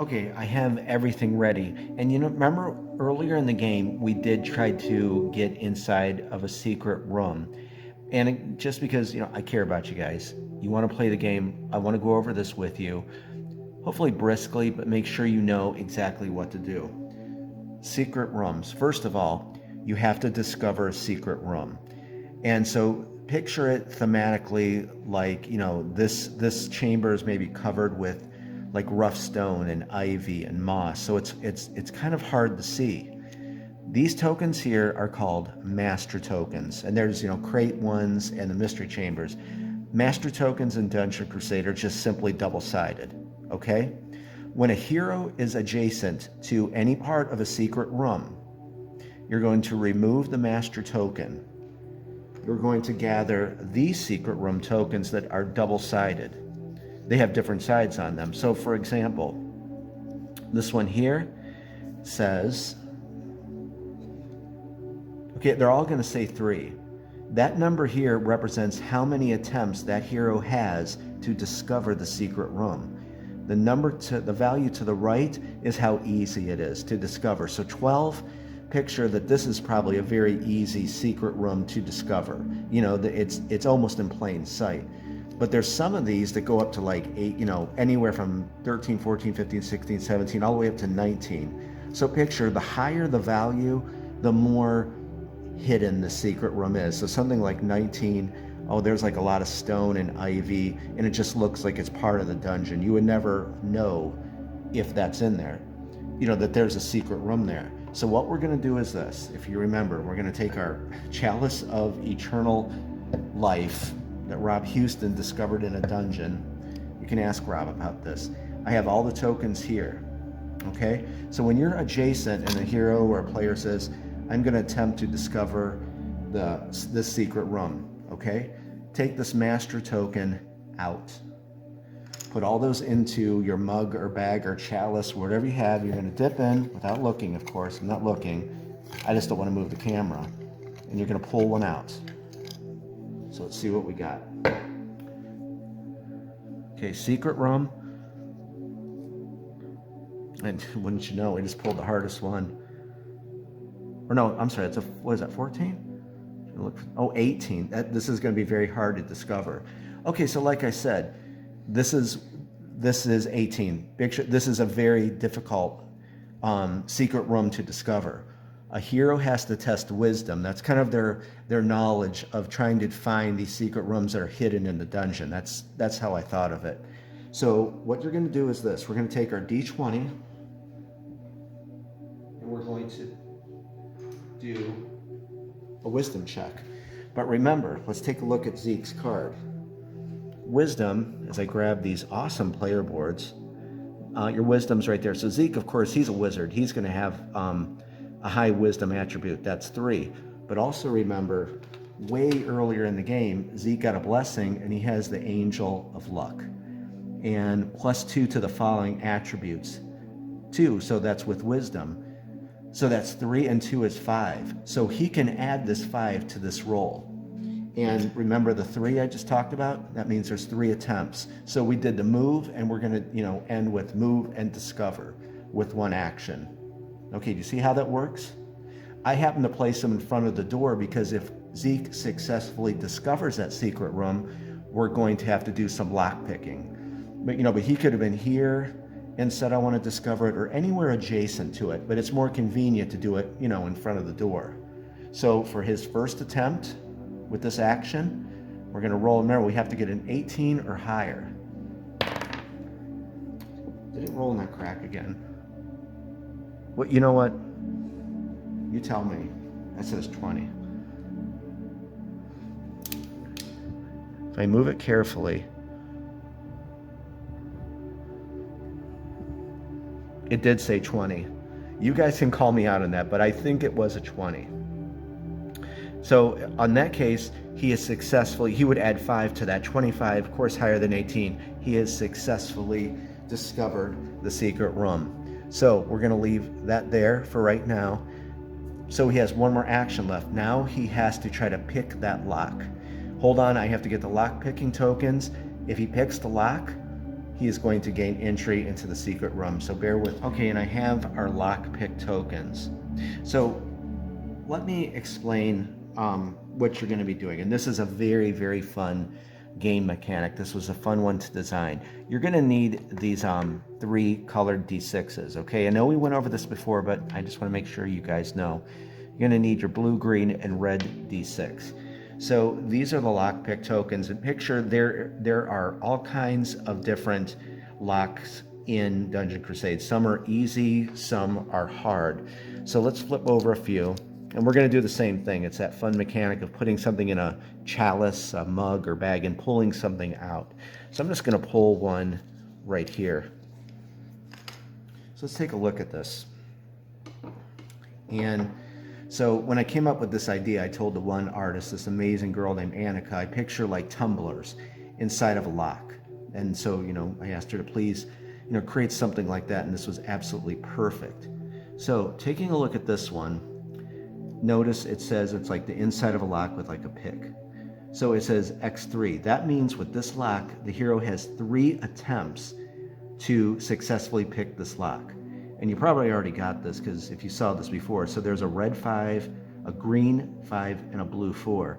Okay, I have everything ready. And you know, remember earlier in the game, we did try to get inside of a secret room. And just because, you know, I care about you guys, you want to play the game, I want to go over this with you, hopefully briskly, but make sure you know exactly what to do. Secret rooms. First of all, you have to discover a secret room. And so picture it thematically like, you know, this chamber is maybe covered with like rough stone and ivy and moss. So it's kind of hard to see. These tokens here are called master tokens, and there's, you know, crate ones and the mystery chambers. Master tokens in Dungeon Crusader are just simply double-sided, okay? When a hero is adjacent to any part of a secret room, you're going to remove the master token. You're going to gather these secret room tokens that are double-sided. They have different sides on them. So for example, this one here says, okay, they're all going to say 3. That number here represents how many attempts that hero has to discover the secret room. The value to the right is how easy it is to discover. So 12, picture that this is probably a very easy secret room to discover. You know, it's almost in plain sight. But there's some of these that go up to like 8, you know, anywhere from 13, 14, 15, 16, 17, all the way up to 19. So picture the higher the value, the more hidden the secret room is. So something like 19, oh, there's like a lot of stone and ivy, and it just looks like it's part of the dungeon. You would never know if that's in there, you know, that there's a secret room there. So what we're going to do is this. If you remember, we're going to take our chalice of eternal life that Rob Houston discovered in a dungeon. You can ask Rob about this. I have all the tokens here, okay? So when you're adjacent and a hero or a player says, I'm going to attempt to discover this secret room, okay? Take this master token out. Put all those into your mug or bag or chalice, whatever you have. You're going to dip in without looking, of course. I'm not looking. I just don't want to move the camera. And you're going to pull one out. So let's see what we got. Okay, secret room. And wouldn't you know, we just pulled the hardest one. Or no, I'm sorry, what is that, 14? Oh, 18. This is going to be very hard to discover. Okay, so like I said, this is 18. This is a very difficult secret room to discover. A hero has to test wisdom. That's kind of their knowledge of trying to find these secret rooms that are hidden in the dungeon. That's how I thought of it. So what you're going to do is this. We're going to take our D20, and we're going to do a wisdom check. But remember, let's take a look at Zeke's card. Wisdom, as I grab these awesome player boards, your wisdom's right there. So Zeke, of course, he's a wizard. He's going to have a high wisdom attribute. That's 3. But also remember, way earlier in the game, Zeke got a blessing, and he has the Angel of Luck. And +2 to the following attributes. 2, so that's with wisdom. So that's 3 and 2 is 5. So he can add this 5 to this roll. And remember the 3 I just talked about? That means there's 3 attempts. So we did the move, and we're going to, you know, end with move and discover with 1 action. Okay, do you see how that works? I happen to place him in front of the door because if Zeke successfully discovers that secret room, we're going to have to do some lock picking. But, you know, but he could have been here and said, I want to discover it, or anywhere adjacent to it, but it's more convenient to do it, you know, in front of the door. So for his first attempt with this action, we're going to roll. Remember, we have to get an 18 or higher. Did it roll in that crack again? Well, you know what? You tell me. That says 20. If I move it carefully, it did say 20. You guys can call me out on that, but I think it was a 20. So on that case, he would add 5 to that. 25, of course, higher than 18. He has successfully discovered the secret room. So we're going to leave that there for right now. So he has 1 more action left. Now he has to try to pick that lock. Hold on, I have to get the lock picking tokens. If he picks the lock, he is going to gain entry into the secret room. So bear with. Okay, and I have our lockpick tokens. So let me explain what you're going to be doing. And this is a very, very fun game mechanic. This was a fun one to design. You're going to need these 3 colored D6s. Okay, I know we went over this before, but I just want to make sure you guys know. You're going to need your blue, green, and red D6. So these are the lockpick tokens. And picture there are all kinds of different locks in Dungeon Crusade. Some are easy, some are hard. So let's flip over a few. And we're going to do the same thing. It's that fun mechanic of putting something in a chalice, a mug, or bag, and pulling something out. So I'm just going to pull one right here. So let's take a look at this. And so when I came up with this idea, I told the one artist, this amazing girl named Annika, I picture like tumblers inside of a lock. And so, I asked her to please, create something like that. And this was absolutely perfect. So taking a look at this one, notice it says it's like the inside of a lock with like a pick. So it says X3. That means with this lock, the hero has 3 attempts to successfully pick this lock. And you probably already got this because if you saw this before. So there's a red 5, a green 5, and a blue 4.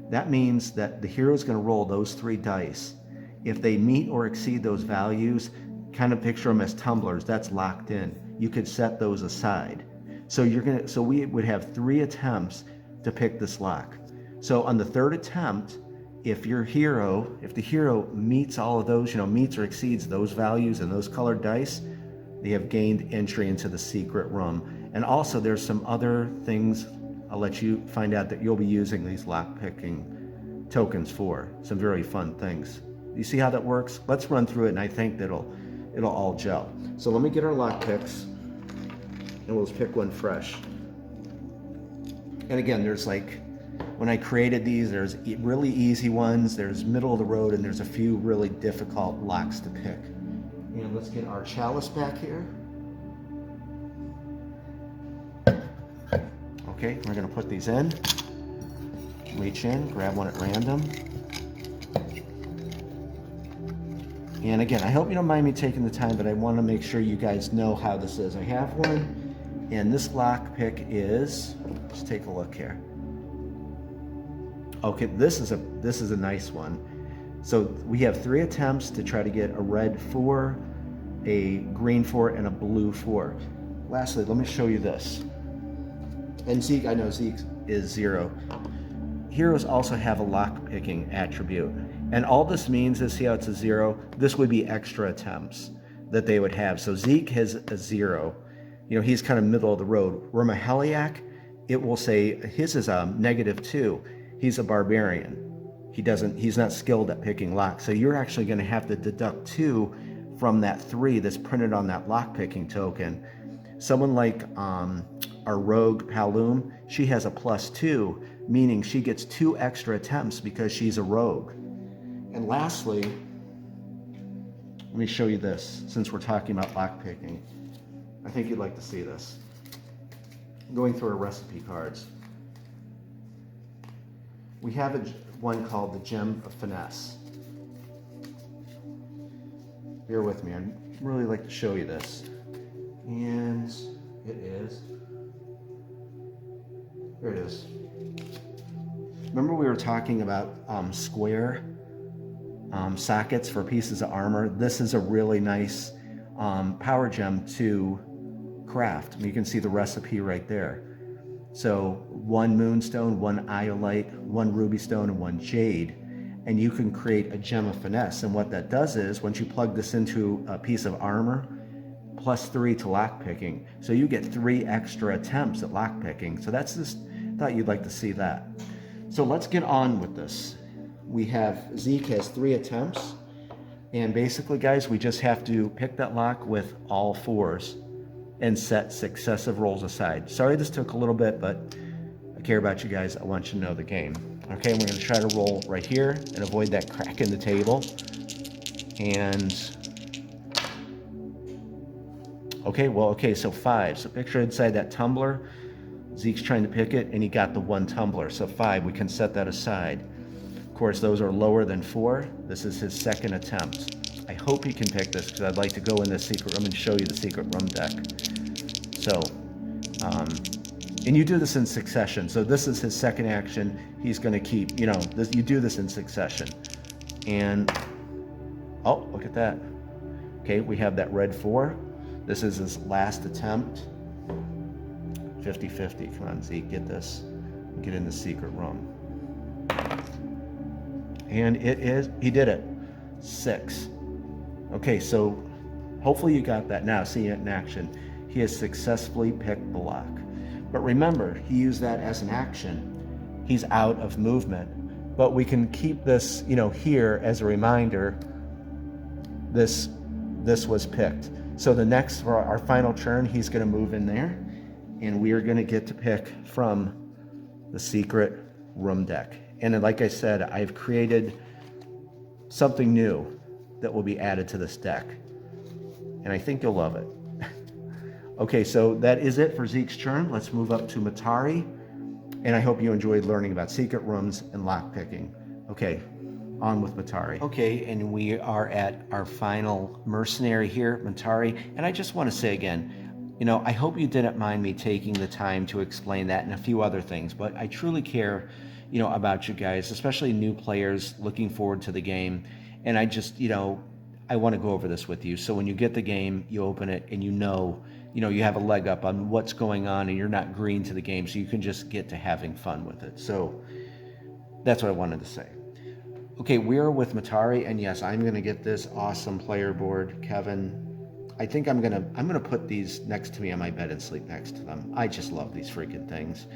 That means that the hero is going to roll those 3 dice. If they meet or exceed those values, kind of picture them as tumblers. That's locked in. You could set those aside. So we would have 3 attempts to pick this lock. So on the 3rd attempt, if the hero meets all of those, meets or exceeds those values and those colored dice, they have gained entry into the secret room. And also there's some other things I'll let you find out that you'll be using these lock picking tokens for. Some very fun things. You see how that works? Let's run through it, and I think that it'll all gel. So let me get our lock picks, and we'll just pick one fresh. And again, there's when I created these, there's really easy ones, there's middle of the road, and there's a few really difficult locks to pick. And let's get our chalice back here. Okay, we're gonna put these in. Reach in, grab one at random. And again, I hope you don't mind me taking the time, but I want to make sure you guys know how this is. I have one, and this lock pick is, let's take a look here. Okay, this is a nice one. So we have 3 attempts to try to get a red 4, a green 4, and a blue 4. Lastly, let me show you this. And Zeke, I know Zeke is 0. Heroes also have a lock picking attribute. And all this means is, see how it's a 0? This would be extra attempts that they would have. So Zeke has a 0. He's kind of middle of the road. Remaheliac, it will say his is a -2. He's a barbarian. He's not skilled at picking locks. So you're actually going to have to deduct 2 from that 3 that's printed on that lock picking token. Someone like our rogue Palum, she has a +2, meaning she gets 2 extra attempts because she's a rogue. And lastly, let me show you this, since we're talking about lockpicking. I think you'd like to see this. Going through our recipe cards. We have one called the Gem of Finesse. Bear with me, I'd really like to show you this. And it is, here it is. Remember we were talking about square sockets for pieces of armor? This is a really nice power gem to craft. You can see the recipe right there. So 1 moonstone, 1 iolite, 1 ruby stone, and 1 jade. And you can create a gem of finesse. And what that does is, once you plug this into a piece of armor, +3 to lockpicking. So you get 3 extra attempts at lockpicking. So that's just, thought you'd like to see that. So let's get on with this. We have, Zeke has 3 attempts. And basically, guys, we just have to pick that lock with all 4s and set successive rolls aside. Sorry this took a little bit, but I care about you guys. I want you to know the game. Okay, we're going to try to roll right here and avoid that crack in the table. And okay, so 5. So picture inside that tumbler, Zeke's trying to pick it, and he got the 1 tumbler. So 5, we can set that aside. Of course, those are lower than 4. This is his 2nd attempt. I hope you can pick this because I'd like to go in the secret room and show you the secret room deck. So, and you do this in succession. So this is his second action. He's going to keep, you know, this, you do this in succession. And, oh, look at that. Okay, we have that red 4. This is his last attempt. 50-50. Come on, Zeke, get this. Get in the secret room. And it is, he did it. 6. Okay, so hopefully you got that now, seeing it in action. He has successfully picked the lock. But remember, he used that as an action. He's out of movement. But we can keep this, you know, here as a reminder, this was picked. So the next, for our final turn, he's gonna move in there, and we are gonna get to pick from the secret room deck. And like I said, I've created something new that will be added to this deck. And I think you'll love it. Okay, so that is it for Zeke's turn. Let's move up to Matari. And I hope you enjoyed learning about secret rooms and lock picking. Okay, on with Matari. Okay, and we are at our final mercenary here, Matari. And I just want to say again, you know, I hope you didn't mind me taking the time to explain that and a few other things, but I truly care, you know, about you guys, especially new players looking forward to the game. And I just, you know, I want to go over this with you. So when you get the game, you open it and you know, you have a leg up on what's going on and you're not green to the game, so you can just get to having fun with it. So that's what I wanted to say. Okay, we're with Matari, and yes, I'm gonna get this awesome player board, Kevin. I think I'm gonna put these next to me on my bed and sleep next to them. I just love these freaking things.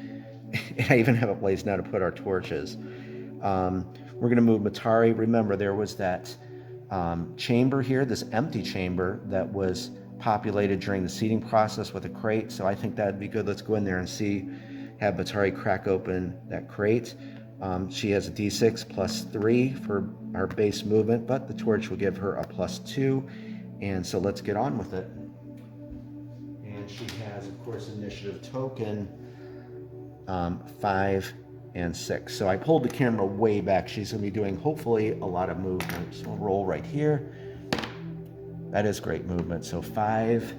And I even have a place now to put our torches. We're gonna move Matari. Remember, there was that chamber here, this empty chamber that was populated during the seeding process with a crate, so I think that'd be good. Let's go in there and see, have Battari crack open that crate. She has a d6 plus 3 for our base movement, but the torch will give her a plus 2, and so let's get on with it. And she has, of course, initiative token 5 and 6. So I pulled the camera way back. She's going to be doing, hopefully, a lot of movement. So we'll roll right here. That is great movement. So 5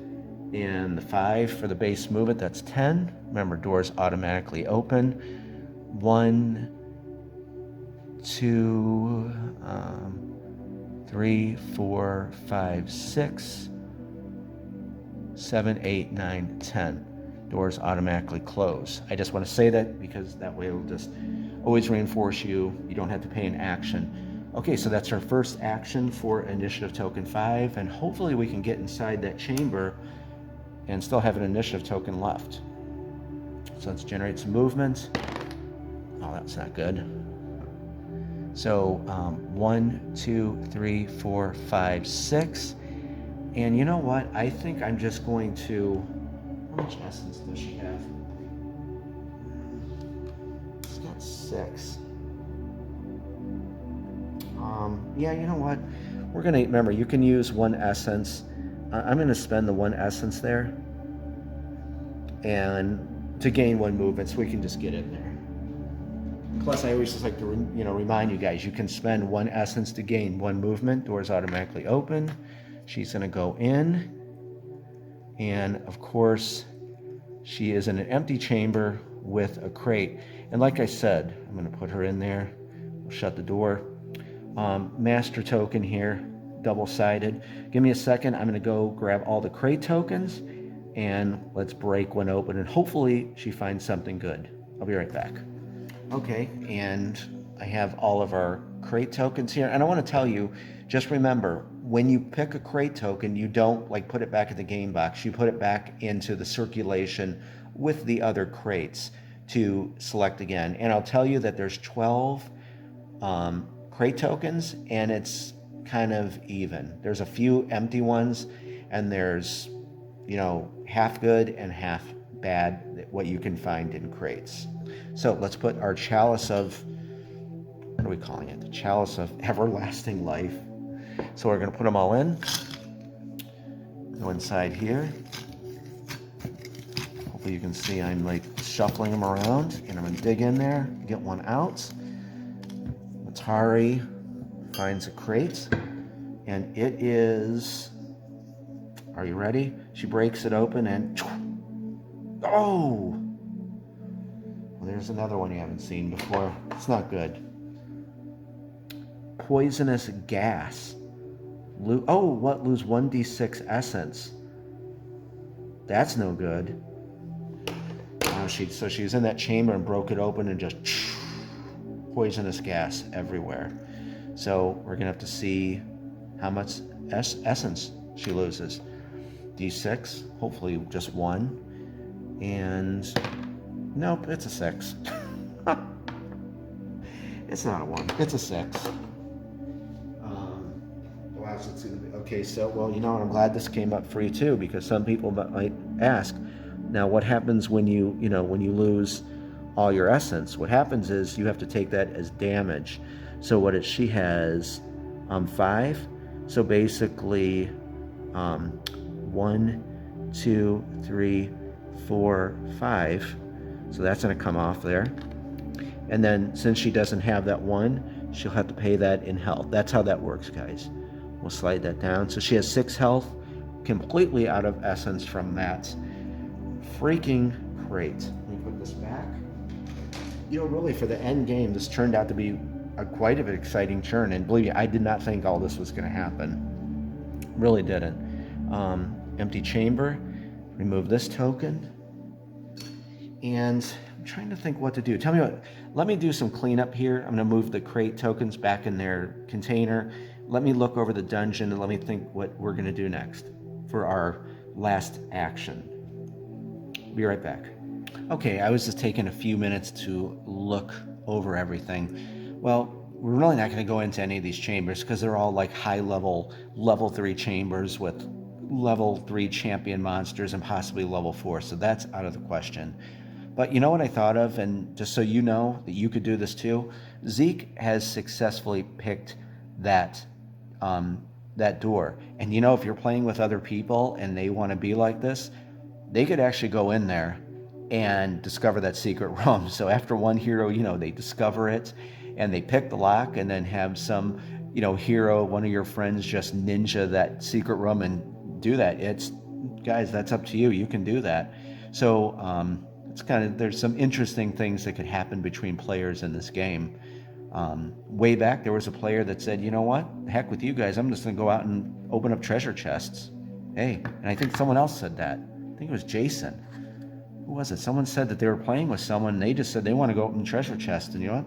and the 5 for the base movement, that's 10. Remember, doors automatically open. 1, 2, 3, 4, 5, 6, 7, 8, 9, 10. Doors automatically close. I just want to say that because that way it'll just always reinforce you. You don't have to pay an action. Okay, so that's our first action for initiative token 5, and hopefully we can get inside that chamber and still have an initiative token left. So let's generate some movement. Oh, that's not good. So 1, 2, 3, 4, 5, 6. And you know what? I think I'm just going to, how much essence does she have? She's got 6. Yeah, you know what? We're gonna, remember, you can use 1 essence. I'm gonna spend the 1 essence there and to gain 1 movement so we can just get in there. Plus, I always just like to remind you guys, you can spend 1 essence to gain 1 movement. Doors automatically open. She's gonna go in, and of course, she is in an empty chamber with a crate. And like I said, I'm gonna put her in there. We'll shut the door. Master token here, double-sided. Give me a second. I'm going to go grab all the crate tokens and let's break one open, and hopefully she finds something good. I'll be right back. Okay, and I have all of our crate tokens here, and I want to tell you, just remember, when you pick a crate token, you don't like put it back in the game box. You put it back into the circulation with the other crates to select again. And I'll tell you that there's 12 crate tokens, and it's kind of even. There's a few empty ones, and there's, half good and half bad, what you can find in crates. So let's put our chalice of, what are we calling it? The chalice of everlasting life. So we're going to put them all in. Go inside here. Hopefully you can see I'm like shuffling them around, and I'm going to dig in there, get one out. Matari finds a crate, And it is, are you ready? She breaks it open and, oh! Well, there's another one you haven't seen before. It's not good. Poisonous gas. Oh, what? Lose 1d6 essence. That's no good. Oh, so she was in that chamber and broke it open and just poisonous gas everywhere. So we're gonna have to see how much essence she loses. D6, hopefully just one. And nope, it's a 6. It's not a 1, it's a 6. Okay, so, well, you know what, I'm glad this came up for you too, because some people might ask, now what happens when you lose all your essence? What happens is you have to take that as damage. So what is, she has 5, so basically 1, 2, 3, 4, 5, so that's going to come off there. And then since she doesn't have that 1, she'll have to pay that in health. That's how that works, guys. We'll slide that down. So she has 6 health, completely out of essence from that. Freaking great. Let me put this back. You know, really, for the end game, this turned out to be quite an exciting turn. And believe me, I did not think all this was going to happen. Really didn't. Empty chamber. Remove this token. And I'm trying to think what to do. Tell me what. Let me do some cleanup here. I'm going to move the crate tokens back in their container. Let me look over the dungeon and let me think what we're going to do next for our last action. Be right back. Okay, I was just taking a few minutes to look over everything. Well, we're really not going to go into any of these chambers because they're all like high level, level 3 chambers with level 3 champion monsters and possibly level 4. So that's out of the question. But you know what I thought of, and just so you know that you could do this too, Zeke has successfully picked that door. And you know, if you're playing with other people and they want to be like this, they could actually go in there and discover that secret room. So after one hero, you know, they discover it and they pick the lock, and then have some, you know, hero, one of your friends, just ninja that secret room and do that. It's, guys, that's up to you. You can do that. So it's kind of, there's some interesting things that could happen between players in this game. Way back, there was a player that said, you know what, heck with you guys, I'm just going to go out and open up treasure chests. Hey, and I think someone else said that. I think it was Jason. Who was it? Someone said that they were playing with someone, and they just said they want to go open treasure chests, and you know what?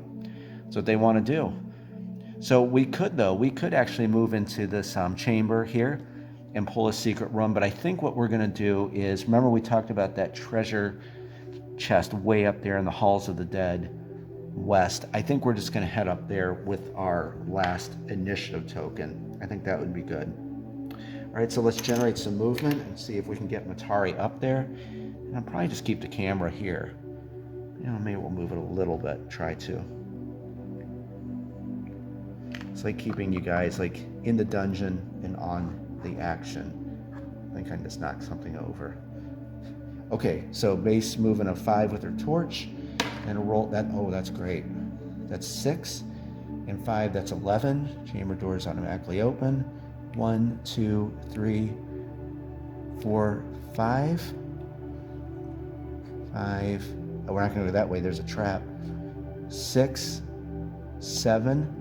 That's what they want to do. So we could actually move into this chamber here and pull a secret room, but I think what we're going to do is, remember we talked about that treasure chest way up there in the Halls of the Dead west. I think we're just going to head up there with our last initiative token. I think that would be good. All right, so let's generate some movement and see if we can get Matari up there. And I'll probably just keep the camera here. You know, maybe we'll move it a little bit, try to. It's like keeping you guys like in the dungeon and on the action. I think I just knocked something over. Okay, so base movement of 5 with her torch, and a roll that. Oh, that's great. That's 6, and 5. That's 11. Chamber doors automatically open. 1, 2, 3, 4, 5. 5. Oh, we're not going to go that way. There's a trap. 6, 7.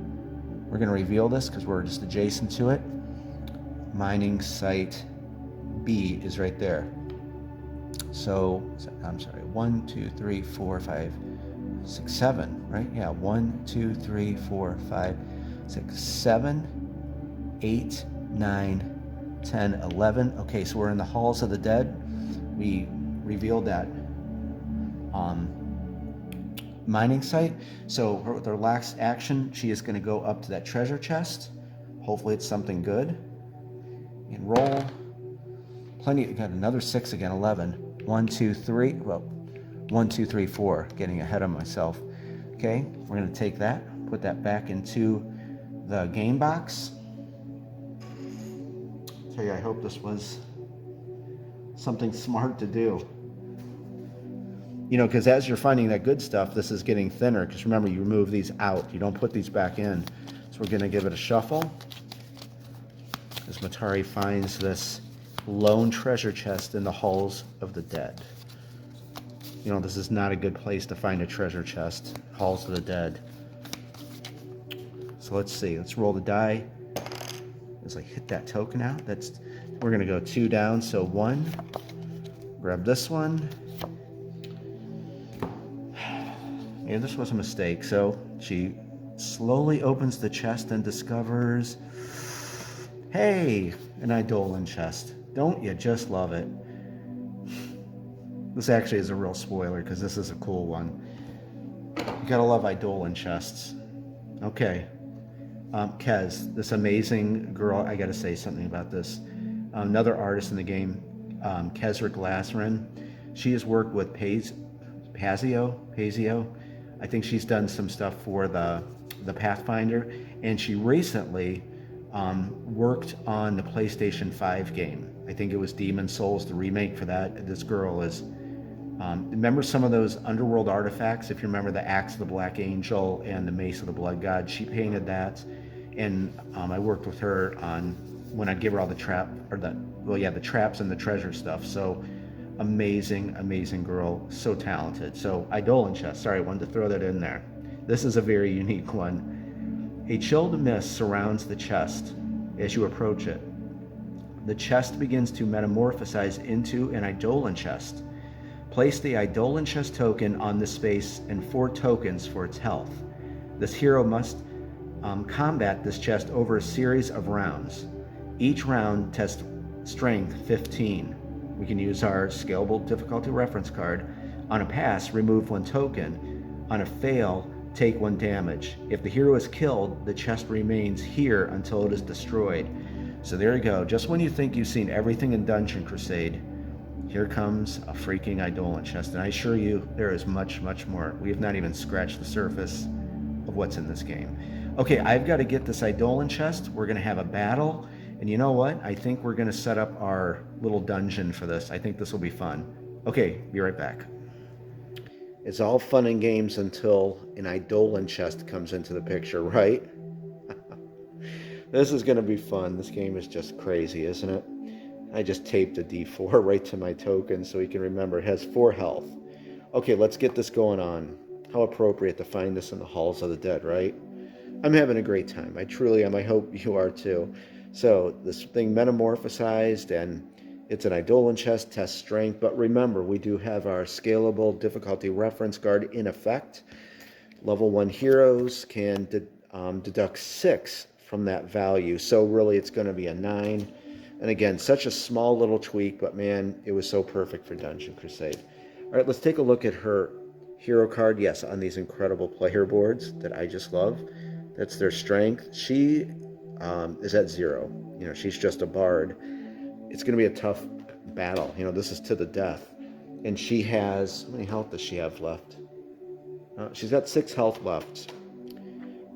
We're going to reveal this because we're just adjacent to it. Mining site B is right there. So, I'm sorry, 1, 2, 3, 4, 5, 6, 7, right? Yeah, 1, 2, 3, 4, 5, 6, 7, 8, 9, 10, 11. Okay, so we're in the Halls of the Dead. We revealed that mining site. So with her last action, she is going to go up to that treasure chest. Hopefully it's something good. And roll. Plenty. Got another 6 again. 11. 1, 2, 3. Well, 1, 2, 3, 4. Getting ahead of myself. Okay, we're going to take that, put that back into the game box. Tell you, I hope this was something smart to do. You know, because as you're finding that good stuff, this is getting thinner. Because remember, you remove these out. You don't put these back in. So we're going to give it a shuffle. as Matari finds this lone treasure chest in the halls of the dead. You know, this is not a good place to find a treasure chest. Halls of the dead. So let's see. Let's roll the die. As I hit that token out, we're gonna go 2 down. So 1. Grab this one. Yeah, this was a mistake. So she slowly opens the chest and discovers, hey, an Eidolon Chest. Don't you just love it? This actually is a real spoiler because this is a cool one. You gotta love Eidolon Chests. Okay. Kez, this amazing girl, I gotta say something about this. Another artist in the game, Kezra Glassrin. She has worked with Pazio. I think she's done some stuff for the Pathfinder, and she recently worked on the PlayStation 5 game. I think it was Demon Souls, the remake for that. This girl is, remember some of those Underworld artifacts? If you remember the Axe of the Black Angel and the Mace of the Blood God, she painted that. And I worked with her on when I'd give her all the the traps and the treasure stuff. So amazing girl, so talented. So Eidolon Chest, sorry, I wanted to throw that in there. This is a very unique one. A chilled mist surrounds the chest as you approach it. The chest begins to metamorphosize into an Eidolon Chest. Place the Eidolon Chest token on this space and 4 tokens for its health. This hero must combat this chest over a series of rounds. Each round tests strength 15. We can use our scalable difficulty reference card. On a pass, remove 1 token. On a fail, take 1 damage. If the hero is killed, the chest remains here until it is destroyed. So there you go. Just when you think you've seen everything in Dungeon Crusade, here comes a freaking Eidolon Chest. And I assure you, there is much more. We have not even scratched the surface of what's in this game. Okay, I've got to get this Eidolon Chest. We're going to have a battle. And you know what? I think we're going to set up our little dungeon for this. I think this will be fun. Okay, be right back. It's all fun and games until an Eidolon Chest comes into the picture, right? This is going to be fun. This game is just crazy, isn't it? I just taped a D4 right to my token so you can remember it has 4 health. Okay, let's get this going on. How appropriate to find this in the halls of the dead, right? I'm having a great time. I truly am. I hope you are too. So this thing metamorphosized, and it's an Eidolon Chest, test strength. But remember, we do have our scalable difficulty reference card in effect. Level 1 heroes can deduct 6 from that value. So really it's going to be a 9. And again, such a small little tweak, but man, it was so perfect for Dungeon Crusade. All right, let's take a look at her hero card. Yes, on these incredible player boards that I just love. That's their strength. She is at 0. You know, she's just a bard. It's going to be a tough battle. You know, this is to the death. And she has, how many health does she have left? She's got 6 health left.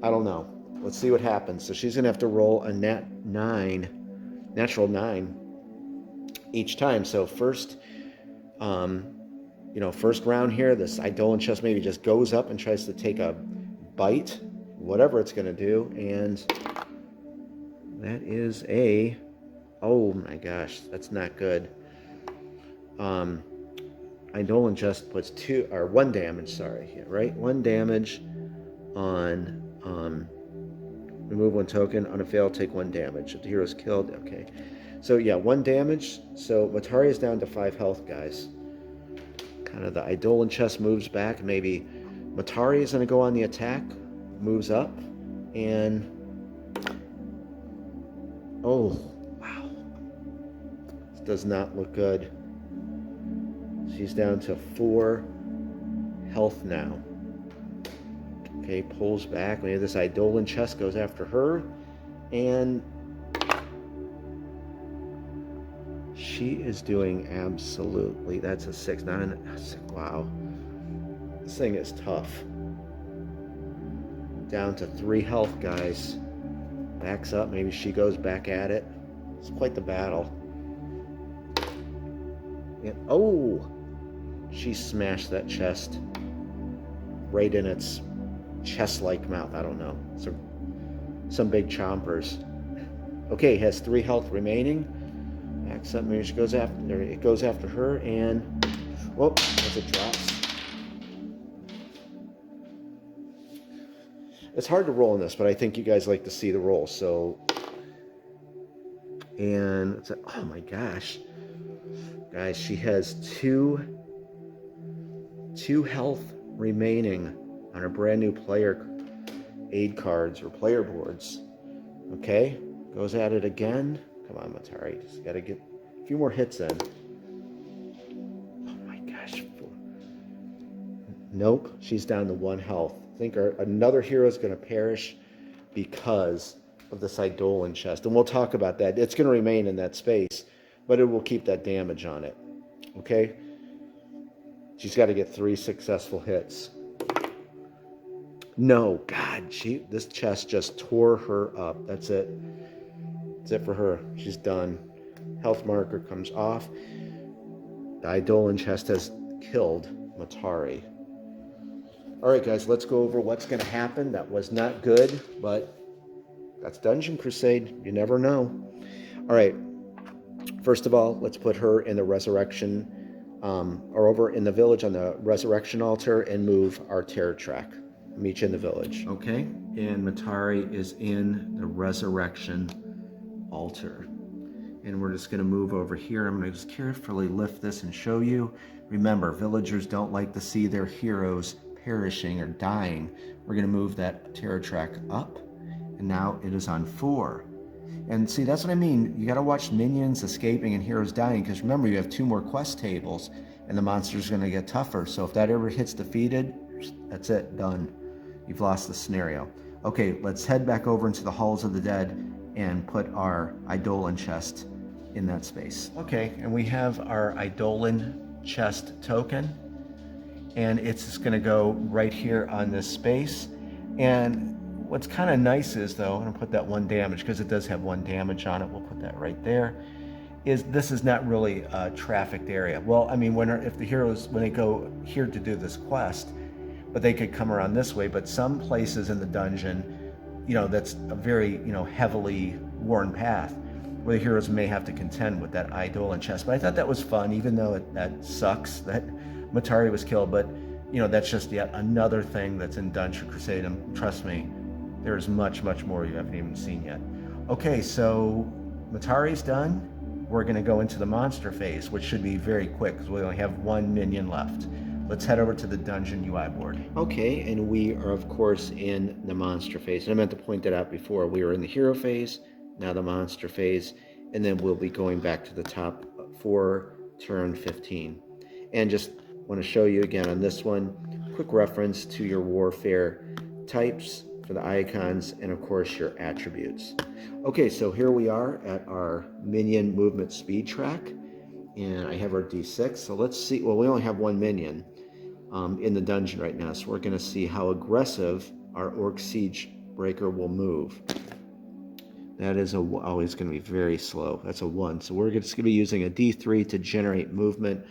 I don't know. Let's see what happens. So she's going to have to roll a natural 9 each time. So first, first round here, this Eidolon Chest maybe just goes up and tries to take a bite, whatever it's going to do. And that is oh my gosh, that's not good. Eidolon Chest puts 1 damage, sorry, yeah, right? 1 damage on, remove 1 token. On a fail, take 1 damage. If the hero is killed, okay. So yeah, 1 damage. So Matari is down to 5 health, guys. Kind of the Eidolon Chest moves back. Maybe Matari is going to go on the attack, moves up, and oh, wow. This does not look good. She's down to 4 health now. Okay, pulls back. Maybe this Eidolon Chest goes after her. And she is doing absolutely, that's a 6, not a 6. Wow. This thing is tough. Down to 3 health, guys. Backs up. Maybe she goes back at it. It's quite the battle. And, oh! She smashed that chest right in its chest-like mouth. I don't know. Some big chompers. Okay, it has 3 health remaining. Backs up, maybe it goes after her, and whoop, as it drops. It's hard to roll in this, but I think you guys like to see the roll, so. And it's oh my gosh. Guys, she has two health remaining on her brand new player aid cards or player boards. Okay, goes at it again. Come on, Matari, just gotta get a few more hits in. Oh my gosh. Nope, she's down to 1 health. I think another hero is gonna perish because of this Eidolon Chest, and we'll talk about that. It's gonna remain in that space, but it will keep that damage on it. Okay, she's got to get 3 successful hits. No, God, this chest just tore her up. That's it. That's it for her. She's done. Health marker comes off. The Eidolon Chest has killed Matari. All right, guys, let's go over what's going to happen. That was not good, but that's Dungeon Crusade. You never know. All right. First of all, let's put her in the resurrection, or over in the village on the resurrection altar, and move our terror track. Meet you in the village. Okay, and Matari is in the resurrection altar. And we're just going to move over here. I'm going to just carefully lift this and show you. Remember, villagers don't like to see their heroes perishing or dying. We're going to move that terror track up, and now it is on 4. And see, that's what I mean. You got to watch minions escaping and heroes dying, because remember, you have 2 more quest tables, and the monster's going to get tougher. So if that ever hits defeated, that's it, done. You've lost the scenario. Okay, let's head back over into the Halls of the Dead and put our Eidolon Chest in that space. Okay, and we have our Eidolon Chest token, and it's just going to go right here on this space. And what's kind of nice is, though, I'm going to put that 1 damage, because it does have 1 damage on it. We'll put that right there. This is not really a trafficked area. Well, I mean, if the heroes, when they go here to do this quest, but they could come around this way. But some places in the dungeon, that's a very, heavily worn path, where the heroes may have to contend with that Eidolon Chest. But I thought that was fun, even though that sucks that Matari was killed. But, that's just yet another thing that's in Dungeon Crusade. And trust me, there's much, much more you haven't even seen yet. Okay, so Matari's done. We're going to go into the monster phase, which should be very quick, because we only have 1 minion left. Let's head over to the dungeon UI board. Okay, and we are, of course, in the monster phase. And I meant to point that out before. We were in the hero phase, now the monster phase, and then we'll be going back to the top for turn 15. And just want to show you again on this one, quick reference to your warfare types for the icons, and of course your attributes. Okay, so here we are at our minion movement speed track, and I have our D6. So let's see. Well, we only have 1 minion in the dungeon right now, so we're going to see how aggressive our Orc Siege Breaker will move. That is always going to be very slow. That's a 1. So we're just going to be using a D3 to generate movement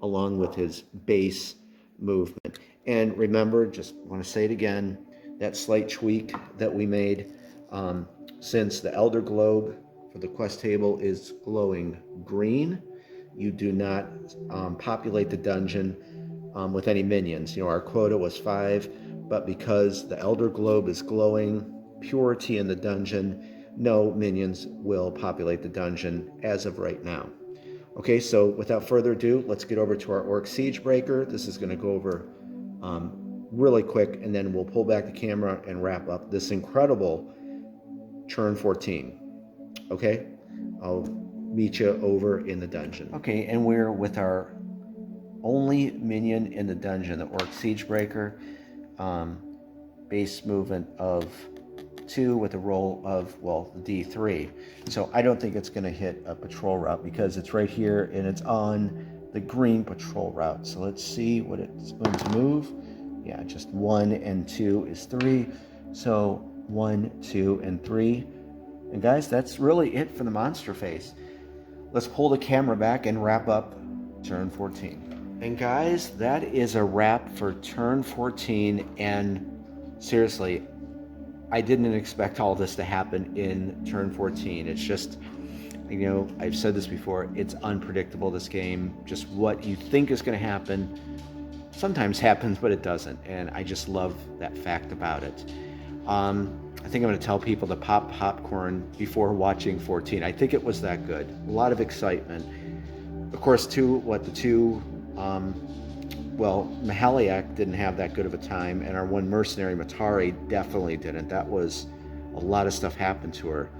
along with his base movement. And remember, just want to say it again, that slight tweak that we made, since the Elder Globe for the quest table is glowing green, you do not populate the dungeon with any minions. Our quota was 5, but because the Elder Globe is glowing purity in the dungeon, no minions will populate the dungeon as of right now. Okay, so without further ado, let's get over to our Orc Siege Breaker. This is going to go over really quick, and then we'll pull back the camera and wrap up this incredible turn 14. Okay, I'll meet you over in the dungeon. Okay, and we're with our only minion in the dungeon, the Orc Siege Breaker. Base movement of 2 with a roll of, well, D3. So I don't think it's going to hit a patrol route, because it's right here and it's on the green patrol route. So let's see what it's going to move. Yeah, just 1 and 2 is 3. So 1, 2, and 3. And guys, that's really it for the monster phase. Let's pull the camera back and wrap up turn 14. And guys, that is a wrap for turn 14. And seriously, I didn't expect all this to happen in turn 14. It's just, you know, I've said this before, it's unpredictable, this game. Just what you think is going to happen sometimes happens, but it doesn't. And I just love that fact about it. I think I'm going to tell people to pop popcorn before watching 14. I think it was that good. A lot of excitement. Of course, Mahaliak didn't have that good of a time, and our one mercenary, Matari, definitely didn't. That was a lot of stuff happened to her.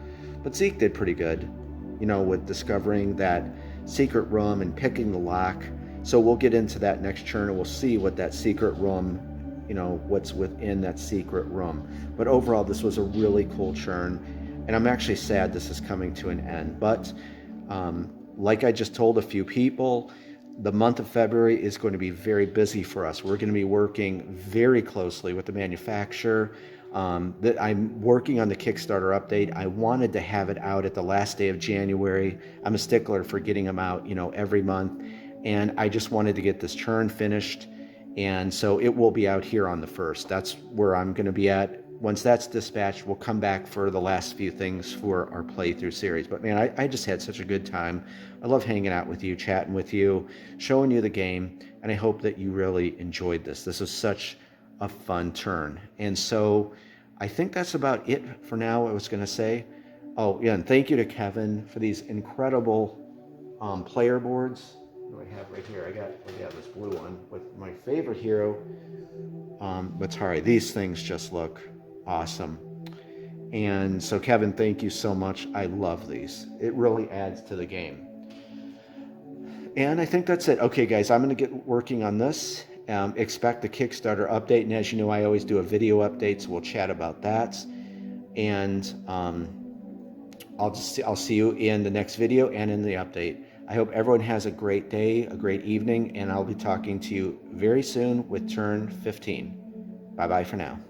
But Zeke did pretty good, you know, with discovering that secret room and picking the lock. So we'll get into that next turn, and we'll see what that secret room, you know, what's within that secret room. But overall, this was a really cool churn, and I'm actually sad this is coming to an end. But like I just told a few people, the month of February is going to be very busy for us. We're going to be working very closely with the manufacturer. That I'm working on the Kickstarter update. I wanted to have it out at the last day of January. I'm a stickler for getting them out, you know, every month. And I just wanted to get this churn finished. And so it will be out here on the 1st. That's where I'm going to be at. Once that's dispatched, we'll come back for the last few things for our playthrough series. But man, I just had such a good time. I love hanging out with you, chatting with you, showing you the game, and I hope that you really enjoyed this. This was such a fun turn. And so I think that's about it for now. I was going to say, oh yeah, and thank you to Kevin for these incredible player boards. What do I have right here? I got this blue one with my favorite hero, Battari. These things just look awesome. And so Kevin, thank you so much. I love these. It really adds to the game. And I think that's it. Okay, guys, I'm going to get working on this. Expect the Kickstarter update. And as you know, I always do a video update, so we'll chat about that. And I'll see you in the next video and in the update. I hope everyone has a great day, a great evening, and I'll be talking to you very soon with turn 15. Bye-bye for now.